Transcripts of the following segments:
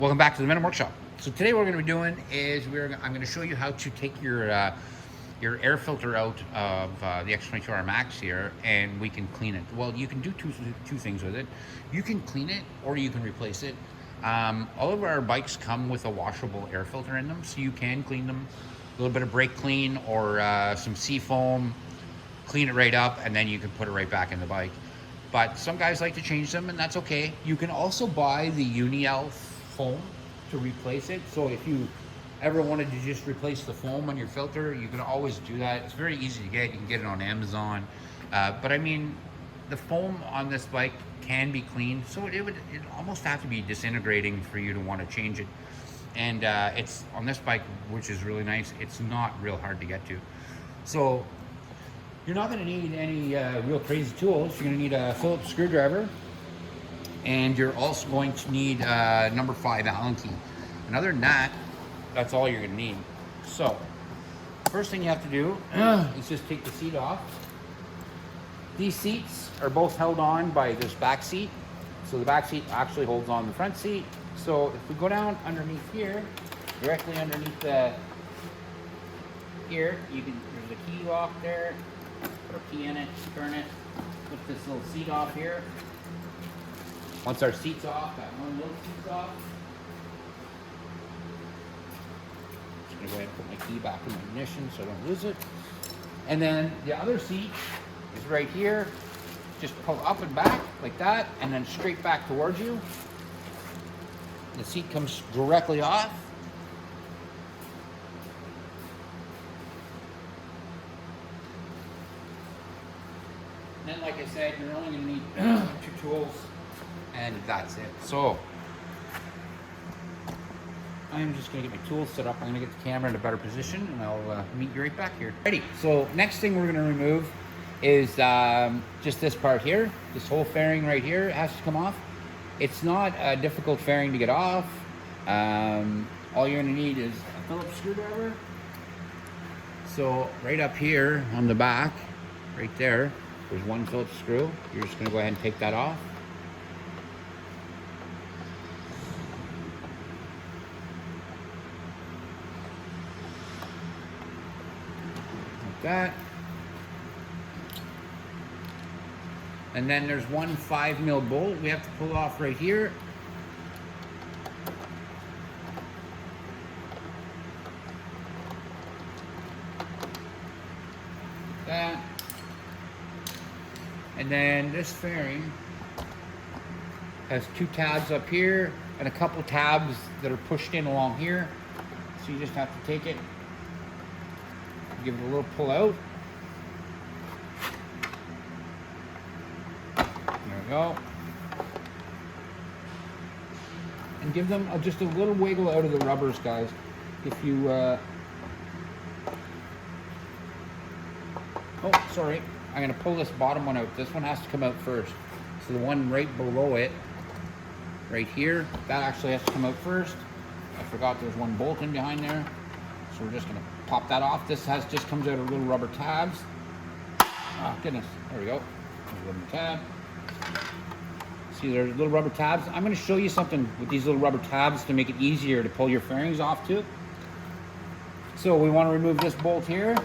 Welcome back to the Venom Workshop. So today what we're going to be doing is I'm going to show you how to take your air filter out of the X22R Max here, and we can clean it. Well, you can do two things with it. You can clean it or you can replace it. All of our bikes come with a washable air filter in them, so you can clean them. A little bit of brake clean or some Seafoam, clean it right up, and then you can put it right back in the bike. But some guys like to change them, and that's okay. You can also buy the Uniel foam to replace it. So if you ever wanted to just replace the foam on your filter, you can always do that. It's very easy to get. You can get it on Amazon. But I mean, the foam on this bike can be cleaned, so it almost have to be disintegrating for you to want to change it. And it's on this bike, which is really nice. It's not real hard to get to. So you're not going to need any real crazy tools. You're going to need a Phillips screwdriver, and you're also going to need number 5 Allen key. And other than that, that's all you're going to need. So first thing you have to do is just take the seat off. These seats are both held on by this back seat. So the back seat actually holds on the front seat. So if we go down underneath here, directly underneath here, there's a key lock there. Put a key in it, turn it, put this little seat off here. Once our seat's off, that one little seat's off. Just gonna go ahead and put my key back in the ignition so I don't lose it. And then the other seat is right here. Just pull up and back like that, and then straight back towards you. The seat comes directly off. And then, like I said, you're only going to need 2 tools, and that's it. So I'm just going to get my tools set up. I'm going to get the camera in a better position, and I'll meet you right back here. Ready. So next thing we're going to remove is just this part here. This whole fairing right here has to come off. It's not a difficult fairing to get off. All you're going to need is a Phillips screwdriver. So right up here on the back, right there, there's one Phillips screw. You're just going to go ahead and take that off. Like that. And then there's one 5mm bolt we have to pull off right here. Like that. And then this fairing has 2 tabs up here and a couple tabs that are pushed in along here. So you just have to take it, give it a little pull out. There we go. And give them just a little wiggle out of the rubbers, guys. If you, oh, sorry. I'm going to pull this bottom one out. This one has to come out first. So the one right below it, right here, that actually has to come out first. I forgot there's one bolt in behind there. So we're just going to pop that off. This just comes out of little rubber tabs. Oh, goodness. There we go. There's a rubber tab. See, there's little rubber tabs. I'm going to show you something with these little rubber tabs to make it easier to pull your fairings off too. So we want to remove this bolt here.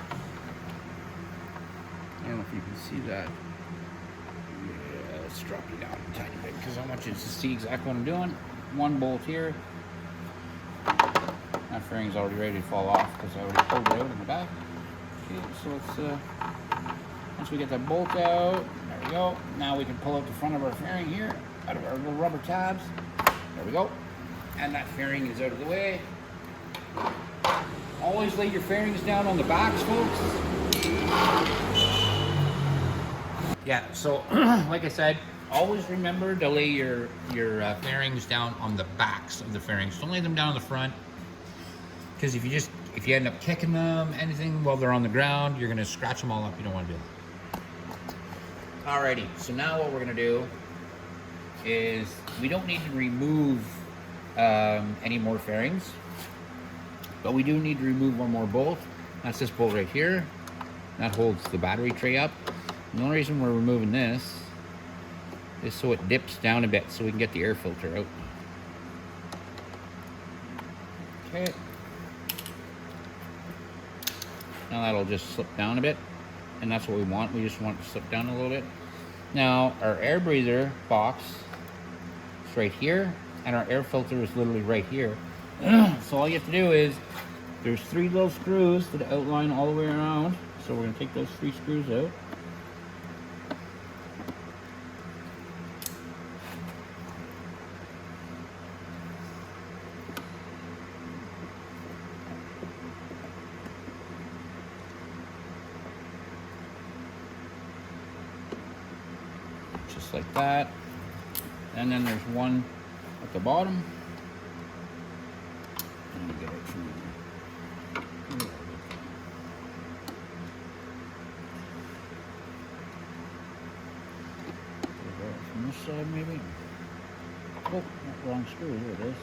I don't know if you can see that. Yeah, let's drop you down a tiny bit because I want you to see exactly what I'm doing. One bolt here. That fairing's already ready to fall off because I already pulled it out in the back. Okay, so let's, once we get that bolt out, there we go. Now we can pull out the front of our fairing here, out of our little rubber tabs. There we go. And that fairing is out of the way. Always lay your fairings down on the backs, folks. Yeah, so like I said, always remember to lay your fairings down on the backs of the fairings. Don't lay them down on the front, because if you end up kicking them, anything while they're on the ground, you're gonna scratch them all up. You don't want to do that. Alrighty, so now what we're gonna do is we don't need to remove any more fairings, but we do need to remove one more bolt. That's this bolt right here. That holds the battery tray up. And the only reason we're removing this is so it dips down a bit so we can get the air filter out. Okay. Now that'll just slip down a bit, and that's what we want. We just want it to slip down a little bit. Now our air breather box is right here, and our air filter is literally right here. So all you have to do is, there's 3 little screws that outline all the way around. So we're going to take those 3 screws out. Just like that. And then there's one at the bottom. Let me get it from here. From this side, maybe. Oh, wrong screw. Here it is.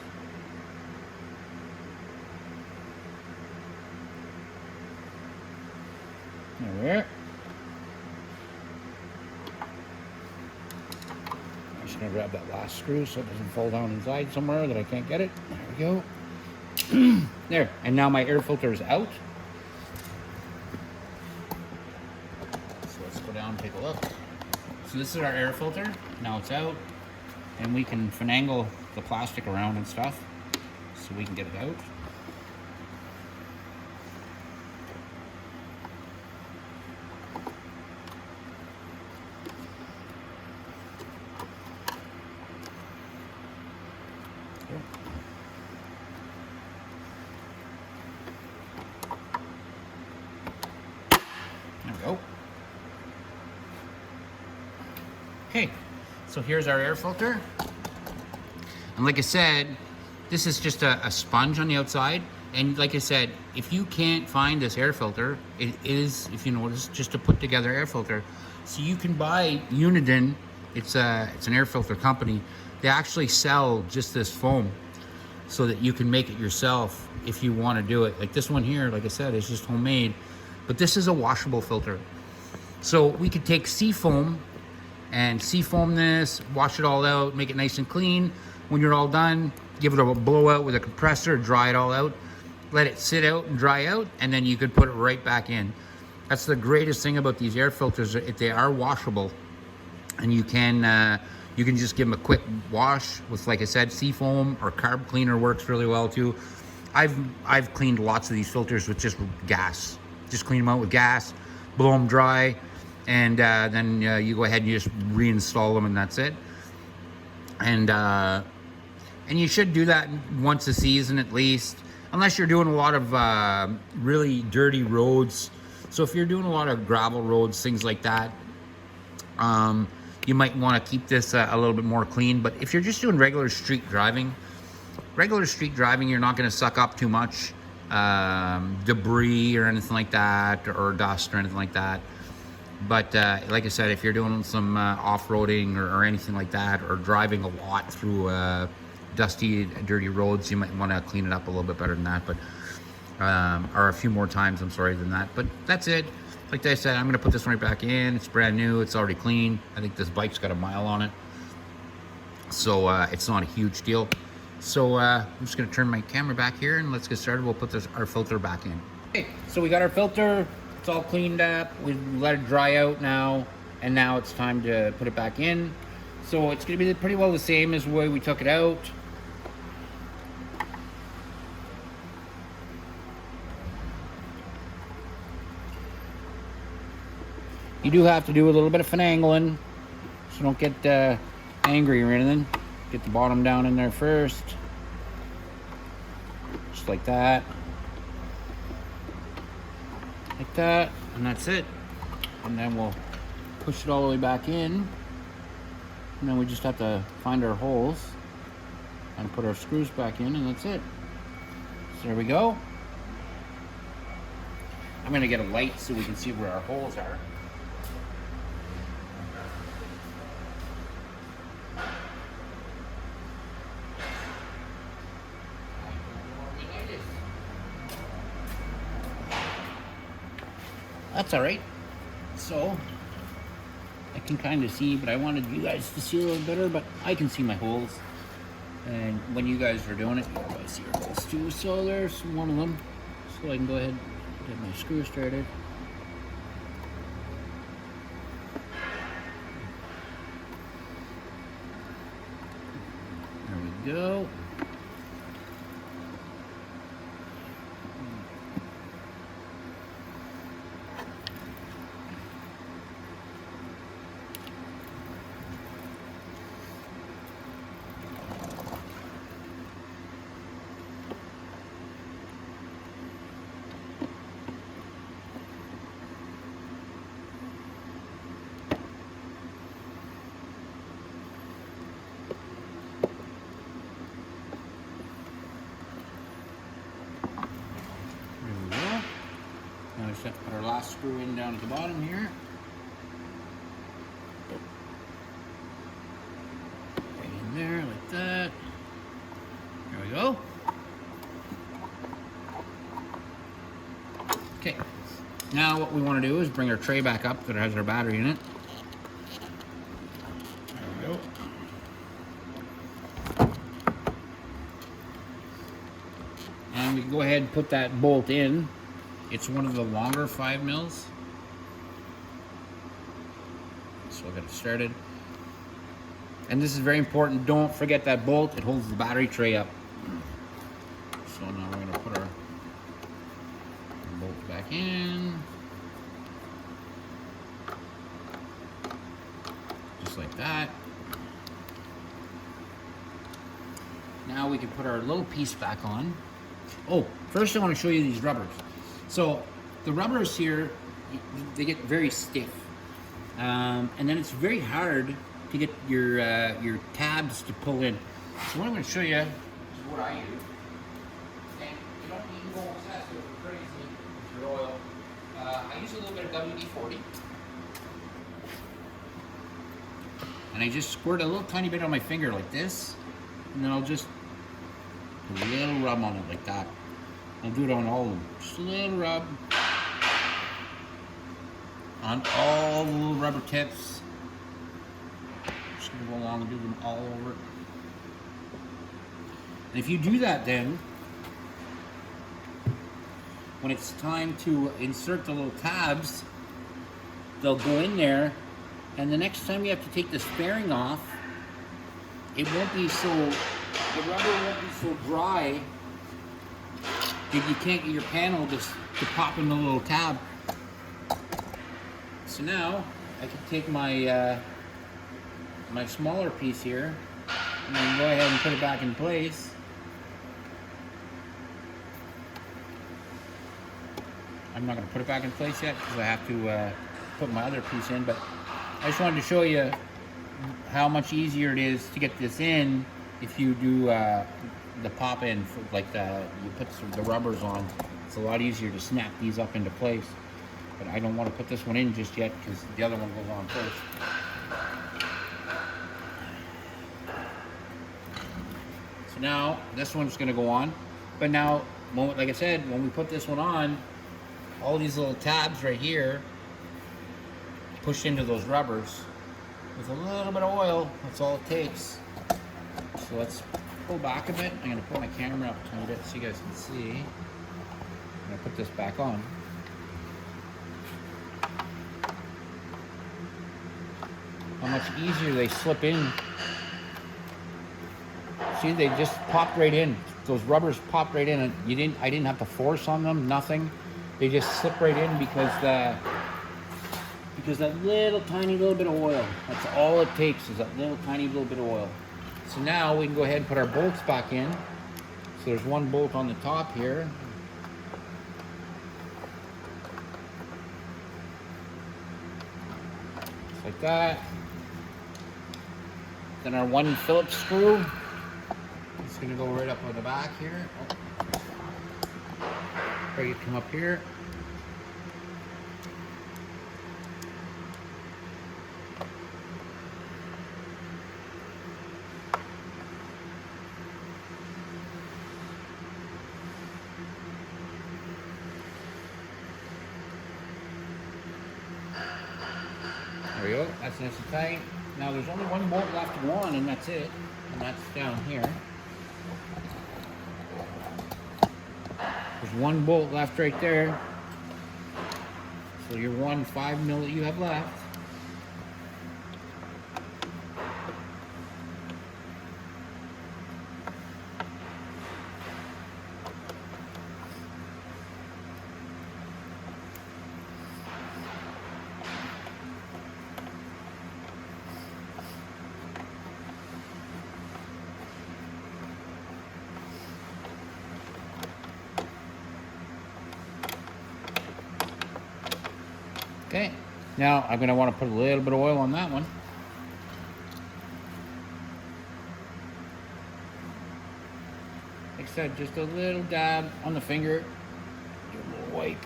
There. I'm just gonna grab that last screw so it doesn't fall down inside somewhere that I can't get it. There we go. There. And now my air filter is out. So let's go down and take a look. So this is our air filter. Now it's out. And we can finagle the plastic around and stuff so we can get it out. There we go. Okay, so here's our air filter. And like I said, this is just a sponge on the outside. And like I said, if you can't find this air filter, it is, if you notice, just a put together air filter. So you can buy Uniden. It's an air filter company. They actually sell just this foam so that you can make it yourself if you want to do it. Like this one here, like I said, is just homemade. But this is a washable filter. So we could take seafoam and seafoam this, wash it all out, make it nice and clean. When you're all done, give it a blowout with a compressor, dry it all out, let it sit out and dry out, and then you could put it right back in. That's the greatest thing about these air filters. They are washable, and you can just give them a quick wash with, like I said, seafoam, or carb cleaner works really well too. I've cleaned lots of these filters with just gas. Just clean them out with gas, blow them dry, and then you go ahead and you just reinstall them, and that's it. And you should do that once a season at least, unless you're doing a lot of really dirty roads. So if you're doing a lot of gravel roads, things like that, you might want to keep this a little bit more clean. But if you're just doing regular street driving, you're not going to suck up too much debris or anything like that, or dust or anything like that. But like I said, if you're doing some off-roading or anything like that, or driving a lot through dusty, dirty roads, you might want to clean it up a little bit better than that. But or a few more times, I'm sorry, than that. But that's it. Like I said, I'm going to put this right back in. It's brand new. It's already clean. I think this bike's got a mile on it, so it's not a huge deal. So I'm just going to turn my camera back here, and let's get started. We'll put our filter back in. Okay, so we got our filter. It's all cleaned up. We let it dry out now, and now it's time to put it back in. So it's going to be pretty well the same as the way we took it out. You do have to do a little bit of finagling, so don't get angry or anything. Get the bottom down in there first, just like that. Like that, and that's it. And then we'll push it all the way back in, and then we just have to find our holes and put our screws back in, and that's it. So there we go. I'm gonna get a light so we can see where our holes are. That's all right. So I can kind of see, but I wanted you guys to see a little better, but I can see my holes. And when you guys are doing it, you guys see your holes too. So there's one of them. So I can go ahead and get my screw started. There we go. Now we set our last screw in down at the bottom here. Right in there like that. There we go. Okay. Now what we want to do is bring our tray back up that has our battery in it. There we go. And we can go ahead and put that bolt in. It's one of the longer 5 mils. So I'll get it started. And this is very important. Don't forget that bolt. It holds the battery tray up. So now we're going to put our bolt back in. Just like that. Now we can put our little piece back on. Oh, first I want to show you these rubbers. So the rubbers here, they get very stiff, and then it's very hard to get your tabs to pull in. So what I'm going to show you is what I use, and you don't need to go excessive or crazy with your oil. I use a little bit of WD-40, and I just squirt a little tiny bit on my finger like this, and then I'll just put a little rub on it like that. I'll do it on all of them. Just a little rub on all the little rubber tips. Just gonna go along and do them all over. And if you do that, then when it's time to insert the little tabs, they'll go in there, and the next time you have to take this fairing off, it won't be so, the rubber won't be so dry that you can't get your panel just to pop in the little tab. So now I can take my my smaller piece here and then go ahead and put it back in place. I'm not going to put it back in place yet because I have to put my other piece in, but I just wanted to show you how much easier it is to get this in if you do the pop in, like you put the rubbers on. It's a lot easier to snap these up into place. But I don't want to put this one in just yet because the other one goes on first. So now this one's going to go on. But now, like I said, when we put this one on, all these little tabs right here push into those rubbers. With a little bit of oil, that's all it takes. So let's pull back a bit. I'm going to put my camera up a tiny bit so you guys can see. I'm going to put this back on. How much easier they slip in. See, they just popped right in. Those rubbers popped right in, and I didn't have to force on them, nothing. They just slip right in because that little tiny little bit of oil. That's all it takes, is that little tiny little bit of oil. So now we can go ahead and put our bolts back in. So there's one bolt on the top here. Just like that. Then our one Phillips screw. It's going to go right up on the back here. Oh. Ready to come up here. There we go, that's nice and tight. Now there's only one bolt left to go on, and that's it. And that's down here. There's one bolt left right there. So your 1 5 mil that you have left. Okay, now I'm going to want to put a little bit of oil on that one. Like I said, just a little dab on the finger. Give a little wipe.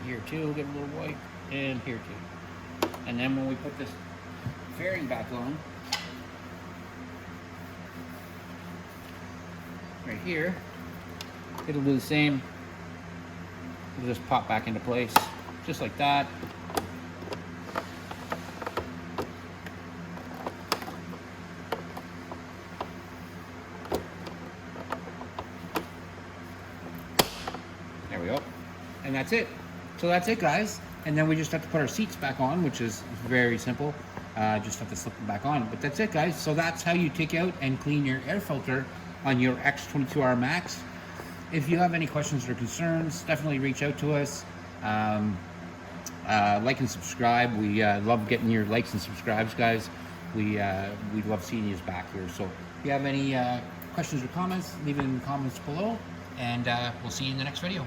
Here too, give a little wipe. And here too. And then when we put this fairing back on, right here, it'll do the same. It'll just pop back into place. Just like that. There we go. And that's it. So that's it, guys. And then we just have to put our seats back on, which is very simple. Just have to slip them back on. But that's it, guys. So that's how you take out and clean your air filter on your X22R Max. If you have any questions or concerns, definitely reach out to us. Like and subscribe. We love getting your likes and subscribes, guys. We love seeing you back here. So if you have any questions or comments, leave it in the comments below, and we'll see you in the next video.